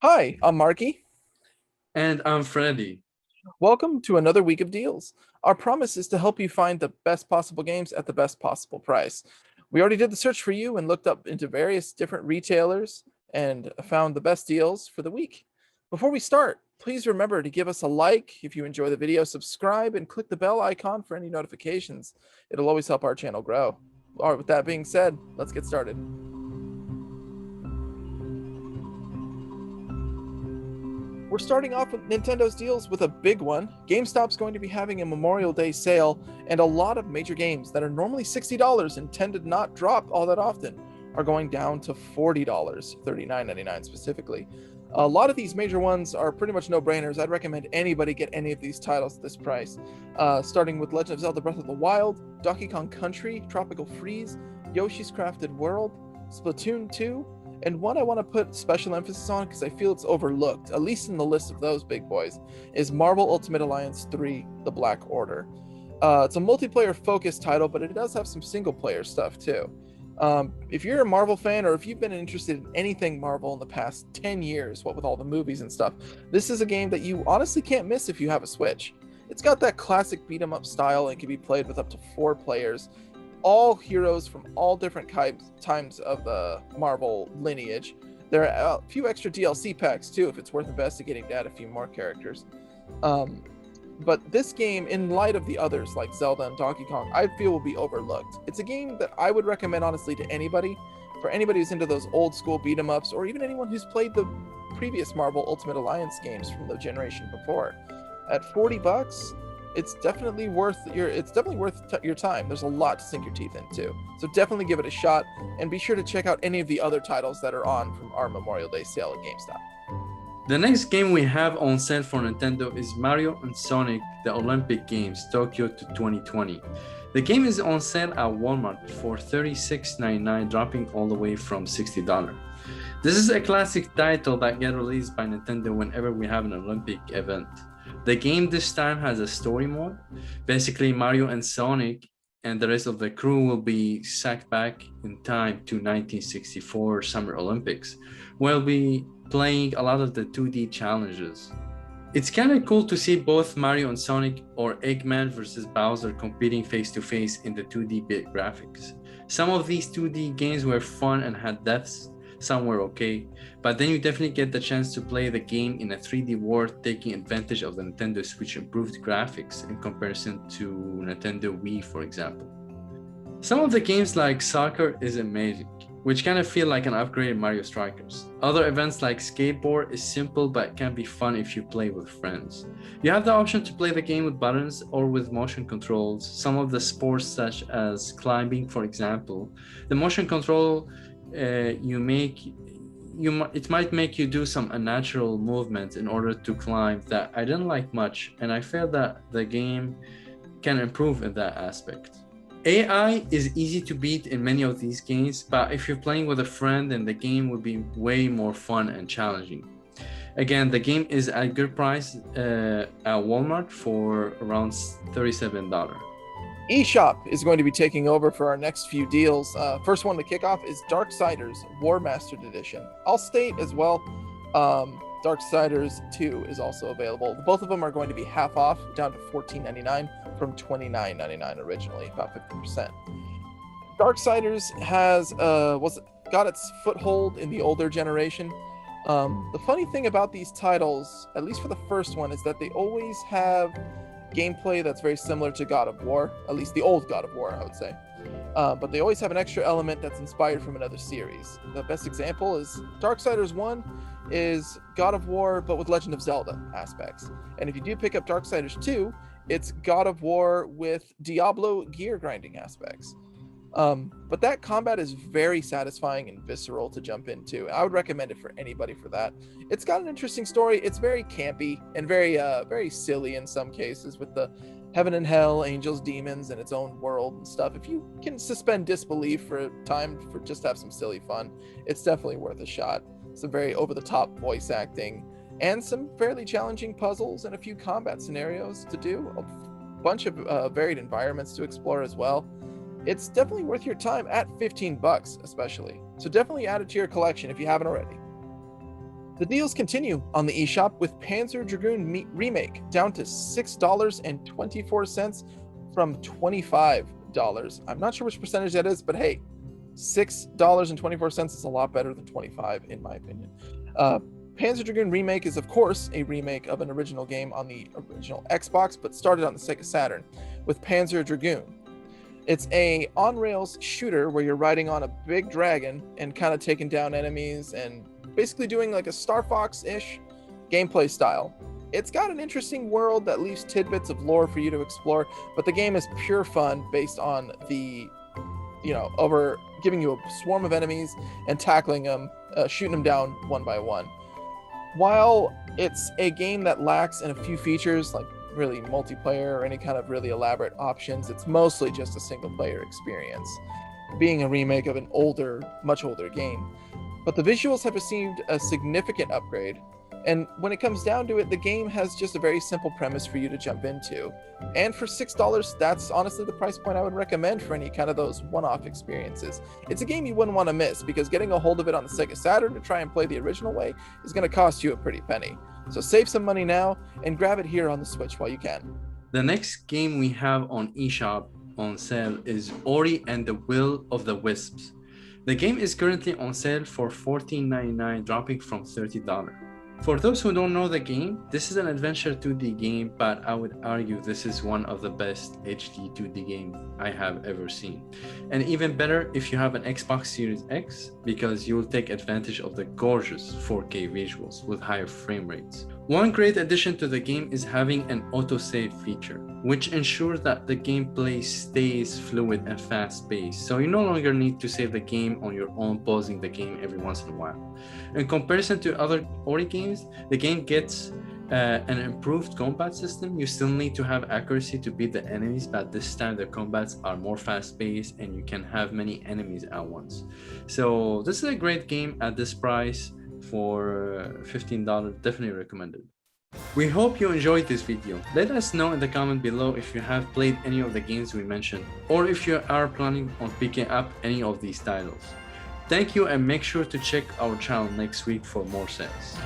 Hi, I'm Marky. And I'm Freddy. Welcome to another week of deals. Our promise is to help you find the best possible games at the best possible price. We already did the search for you and looked up into various different retailers and found the best deals for the week. Before we start, please remember to give us a like if you enjoy the video, subscribe, and click the bell icon for any notifications. It'll always help our channel grow. All right, with that being said, let's get started. We're starting off with Nintendo's deals with a big one. GameStop's going to be having a Memorial Day sale, and a lot of major games that are normally $60 and tend to not drop all that often are going down to $40, $39.99 specifically. A lot of these major ones are pretty much no-brainers. I'd recommend anybody get any of these titles at this price. Starting with Legend of Zelda Breath of the Wild, Donkey Kong Country, Tropical Freeze, Yoshi's Crafted World, Splatoon 2, and one I want to put special emphasis on because I feel it's overlooked, at least in the list of those big boys, is Marvel Ultimate Alliance 3: The Black Order. It's a multiplayer focused title, but it does have some single player stuff too. If you're a Marvel fan or if you've been interested in anything Marvel in the past 10 years, what with all the movies and stuff, this is a game that you honestly can't miss if you have a Switch. It's got that classic beat 'em up style and can be played with up to 4 players, all heroes from all different times of the Marvel lineage. There are a few extra DLC packs too, if it's worth investigating to add a few more characters. Um, but this game, in light of the others like Zelda and Donkey Kong, I feel will be overlooked. It's a game that I would recommend honestly to anybody, for anybody who's into those old school beat 'em ups, or even anyone who's played the previous Marvel Ultimate Alliance games from the generation before. At $40, it's definitely worth your time. There's a lot to sink your teeth into, so definitely give it a shot, and be sure to check out any of the other titles that are on from our Memorial Day sale at GameStop. The next game we have on sale for Nintendo is Mario and Sonic The Olympic Games Tokyo to 2020. The game is on sale at Walmart for $36.99, dropping all the way from $60. This is a classic title that gets released by Nintendo whenever we have an Olympic event. The game this time has a story mode. Basically, Mario and Sonic and the rest of the crew will be sacked back in time to 1964 Summer Olympics. We'll be playing a lot of the 2D challenges. It's kind of cool to see both Mario and Sonic or Eggman versus Bowser competing face to face in the 2D bit graphics. Some of these 2D games were fun and had deaths, some were okay, but then you definitely get the chance to play the game in a 3D world, taking advantage of the Nintendo Switch improved graphics in comparison to Nintendo Wii, for example. Some of the games like soccer is amazing, which kind of feel like an upgraded Mario Strikers. Other events like skateboard is simple but can be fun if you play with friends. You have the option to play the game with buttons or with motion controls. Some of the sports such as climbing, for example, the motion control it might make you do some unnatural movements in order to climb that I didn't like much, and I feel that the game can improve in that aspect. AI is easy to beat in many of these games, but if you're playing with a friend, then the game will be way more fun and challenging. Again, the game is at a good price at Walmart for around $37. eShop is going to be taking over for our next few deals. First one to kick off is Darksiders War Mastered Edition. I'll state as well, Darksiders 2 is also available. Both of them are going to be half off, down to $14.99 from $29.99 originally, about 50%. Darksiders has got its foothold in the older generation. The funny thing about these titles, at least for the first one, is that they always have gameplay that's very similar to God of War, at least the old God of War, I would say. But they always have an extra element that's inspired from another series. The best example is Darksiders 1 is God of War, but with Legend of Zelda aspects. And if you do pick up Darksiders 2, it's God of War with Diablo gear grinding aspects. But that combat is very satisfying and visceral to jump into. I would recommend it for anybody for that. It's got an interesting story. It's very campy and very silly in some cases, with the heaven and hell, angels, demons, and its own world and stuff. If you can suspend disbelief for a time for just have some silly fun, it's definitely worth a shot. Some very over-the-top voice acting and some fairly challenging puzzles and a few combat scenarios to do. A bunch of varied environments to explore as well. It's definitely worth your time at $15 especially. So definitely add it to your collection if you haven't already. The deals continue on the eShop with Panzer Dragoon Remake down to $6.24 from $25. I'm not sure which percentage that is, but hey, $6.24 is a lot better than 25 in my opinion. Panzer Dragoon Remake is of course a remake of an original game on the original Xbox, but started on the Sega Saturn with Panzer Dragoon. It's a on-rails shooter where you're riding on a big dragon and kind of taking down enemies and basically doing like a Star Fox-ish gameplay style. It's got an interesting world that leaves tidbits of lore for you to explore, but the game is pure fun based on the, over giving you a swarm of enemies and tackling them, shooting them down one by one. While it's a game that lacks in a few features like really multiplayer or any kind of really elaborate options, it's mostly just a single player experience, being a remake of an much older game. But the visuals have received a significant upgrade, and when it comes down to it, the game has just a very simple premise for you to jump into. And for $6, that's honestly the price point I would recommend for any kind of those one-off experiences. It's a game you wouldn't want to miss, because getting a hold of it on the Sega Saturn to try and play the original way is going to cost you a pretty penny. So save some money now and grab it here on the Switch while you can. The next game we have on eShop on sale is Ori and the Will of the Wisps. The game is currently on sale for $14.99, dropping from $30. For those who don't know the game, this is an adventure 2D game, but I would argue this is one of the best HD 2D games I have ever seen. And even better if you have an Xbox Series X, because you will take advantage of the gorgeous 4K visuals with higher frame rates. One great addition to the game is having an autosave feature, which ensures that the gameplay stays fluid and fast-paced, so you no longer need to save the game on your own, pausing the game every once in a while. In comparison to other Ori games, the game gets an improved combat system. You still need to have accuracy to beat the enemies, but this time the combats are more fast-paced and you can have many enemies at once. So this is a great game at this price. For $15, definitely recommended. We hope you enjoyed this video. Let us know in the comment below if you have played any of the games we mentioned, or if you are planning on picking up any of these titles. Thank you, and make sure to check our channel next week for more sales.